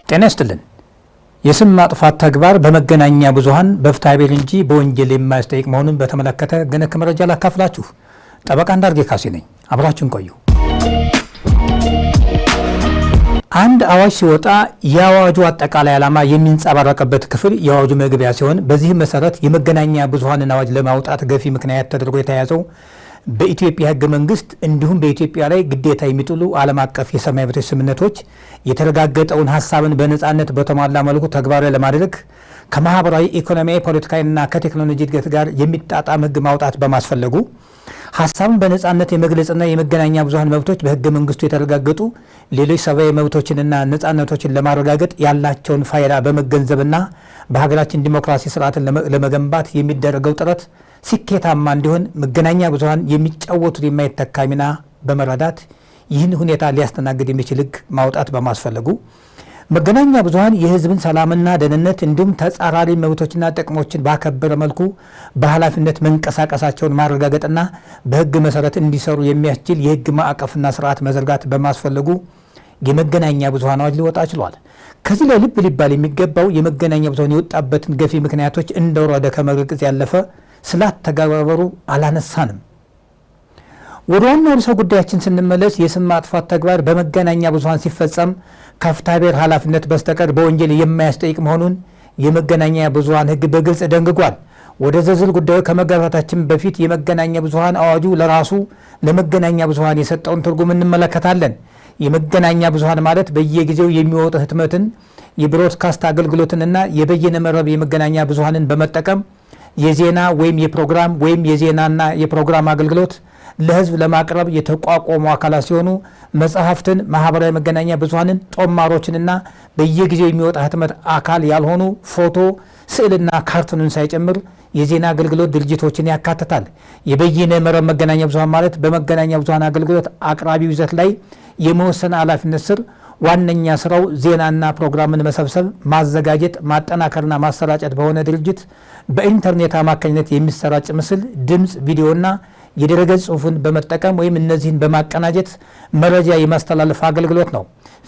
ጤና ይስጥልን። የስም ማጥፋት ተግባር በመገናኛ ብዙሃን በፍትሐብሔር እንጂ በወንጀል የማያስጠይቅ መሆኑን በተመለከተ ገነክ መረጃ ላካፍላችሁ። ጠበቃ እንዳርጌ ካሴ ነኝ። አብራችሁን ቆዩ። አንድ አዋጅ ሲወጣ የአዋጁ አጠቃላይ ዓላማ የሚንጸባረቅበት ክፍል የአዋጁ መግቢያ ሲሆን በዚህ መሰረት የመገናኛ ብዙሃንን አዋጅ ለማውጣት ገፊ ምክንያት ተደርጎ የተያዘው በኢትዮጵያ ሕገ መንግስት እንዲሁም በኢትዮጵያ ላይ ግዴታ የሚጥሉ ዓለም አቀፍ የሰብአዊ መብቶች ስምምነቶች የተረጋገጠውን ሀሳብን በነጻነት በተሟላ መልኩ ተግባራዊ ለማድረግ ከማህበራዊ፣ ኢኮኖሚያዊ፣ ፖለቲካዊና ከቴክኖሎጂ እድገት ጋር የሚጣጣም ሕግ ማውጣት በማስፈለጉ ሀሳብን በነጻነት የመግለጽና የመገናኛ ብዙሃን መብቶች በሕገ መንግስቱ የተረጋገጡ ሌሎች ሰብአዊ መብቶችንና ነጻነቶችን ለማረጋገጥ ያላቸውን ፋይዳ በመገንዘብና በሀገራችን ዲሞክራሲ ስርዓትን ለመገንባት የሚደረገው ጥረት ስኬታማ እንዲሆን መገናኛ ብዙሃን የሚጫወቱት የማይተካ ሚና በመረዳት ይህን ሁኔታ ሊያስተናግድ የሚችል ሕግ ማውጣት በማስፈለጉ መገናኛ ብዙሃን የህዝብን ሰላምና ደህንነት እንዲሁም ተጻራሪ መብቶችና ጥቅሞችን ባከበረ መልኩ በኃላፊነት መንቀሳቀሳቸውን ማረጋገጥና በሕግ መሰረት እንዲሰሩ የሚያስችል የሕግ ማዕቀፍና ስርዓት መዘርጋት በማስፈለጉ የመገናኛ ብዙሃን አዋጅ ሊወጣ ችሏል። ከዚህ ላይ ልብ ሊባል የሚገባው የመገናኛ ብዙሃን የወጣበትን ገፊ ምክንያቶች እንደወረደ ከመግለጽ ያለፈ ስላተገባበሩ አላነሳንም። ወደ ዋናው ርዕሰ ጉዳያችን ስንመለስ የስም ማጥፋት ተግባር በመገናኛ ብዙሃን ሲፈጸም ከፍትሐብሔር ኃላፊነት በስተቀር በወንጀል የማያስጠይቅ መሆኑን የመገናኛ ብዙሃን ሕግ በግልጽ ደንግጓል። ወደ ዝርዝር ጉዳዩ ከመግባታችን በፊት የመገናኛ ብዙሃን አዋጁ ለራሱ ለመገናኛ ብዙሃን የሰጠውን ትርጉም እንመለከታለን። የመገናኛ ብዙሃን ማለት በየጊዜው የሚወጡ ህትመትን፣ የብሮድካስት አገልግሎትንና የበይነ መረብ የመገናኛ ብዙሃንን በመጠቀም የዜና ወይም የፕሮግራም ወይም የዜናና የፕሮግራም አገልግሎት ለህዝብ ለማቅረብ የተቋቋሙ አካላት ሲሆኑ መጽሐፍትን፣ ማህበራዊ መገናኛ ብዙሃንን፣ ጦማሮችንና በየጊዜው የሚወጣ ህትመት አካል ያልሆኑ ፎቶ፣ ስዕልና ካርቱንን ሳይጨምር የዜና አገልግሎት ድርጅቶችን ያካትታል። የበይነ መረብ መገናኛ ብዙሃን ማለት በመገናኛ ብዙሃን አገልግሎት አቅራቢው ይዘት ላይ የመወሰን ኃላፊነት ስር ዋነኛ ስራው ዜናና ፕሮግራምን መሰብሰብ፣ ማዘጋጀት፣ ማጠናከርና ማሰራጨት በሆነ ድርጅት በኢንተርኔት አማካኝነት የሚሰራጭ ምስል፣ ድምፅ፣ ቪዲዮና የድረገጽ ጽሁፍን በመጠቀም ወይም እነዚህን በማቀናጀት መረጃ የማስተላለፍ አገልግሎት ነው።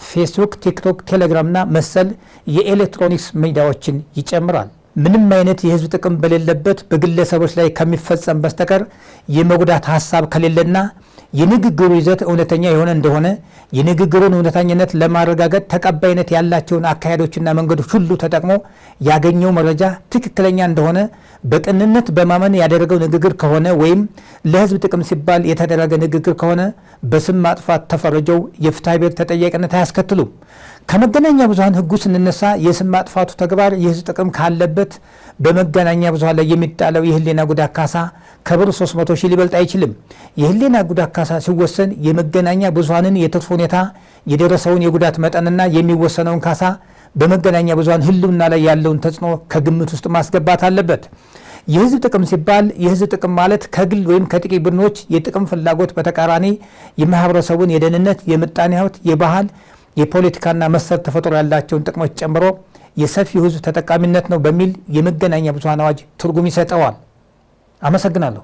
ፌስቡክ፣ ቲክቶክ፣ ቴሌግራምና መሰል የኤሌክትሮኒክስ ሚዲያዎችን ይጨምራል። ምንም አይነት የህዝብ ጥቅም በሌለበት በግለሰቦች ላይ ከሚፈጸም በስተቀር የመጉዳት ሀሳብ ከሌለና የንግግሩ ይዘት እውነተኛ የሆነ እንደሆነ የንግግሩን እውነተኛነት ለማረጋገጥ ተቀባይነት ያላቸውን አካሄዶችና መንገዶች ሁሉ ተጠቅሞ ያገኘው መረጃ ትክክለኛ እንደሆነ በቅንነት በማመን ያደረገው ንግግር ከሆነ ወይም ለህዝብ ጥቅም ሲባል የተደረገ ንግግር ከሆነ በስም ማጥፋት ተፈርጀው የፍትሐብሔር ተጠያቂነት አያስከትሉም። ከመገናኛ ብዙሃን ሕጉ ስንነሳ የስም ማጥፋቱ ተግባር የህዝብ ጥቅም ካለበት በመገናኛ ብዙሃን ላይ የሚጣለው የህሊና ጉዳት ካሳ ከብር 300 ሺህ ሊበልጥ አይችልም። የህሊና ጉዳት ካሳ ሲወሰን የመገናኛ ብዙሃንን የትርፍ ሁኔታ፣ የደረሰውን የጉዳት መጠንና የሚወሰነውን ካሳ በመገናኛ ብዙሃን ህልውና ላይ ያለውን ተጽዕኖ ከግምት ውስጥ ማስገባት አለበት። የህዝብ ጥቅም ሲባል የህዝብ ጥቅም ማለት ከግል ወይም ከጥቂት ቡድኖች የጥቅም ፍላጎት በተቃራኒ የማህበረሰቡን የደህንነት፣ የምጣኔ ሀብት፣ የባህል፣ የፖለቲካና መሰል ተፈጥሮ ያላቸውን ጥቅሞች ጨምሮ የሰፊው ህዝብ ተጠቃሚነት ነው በሚል የመገናኛ ብዙሃን አዋጅ ትርጉም ይሰጠዋል። አመሰግናለሁ።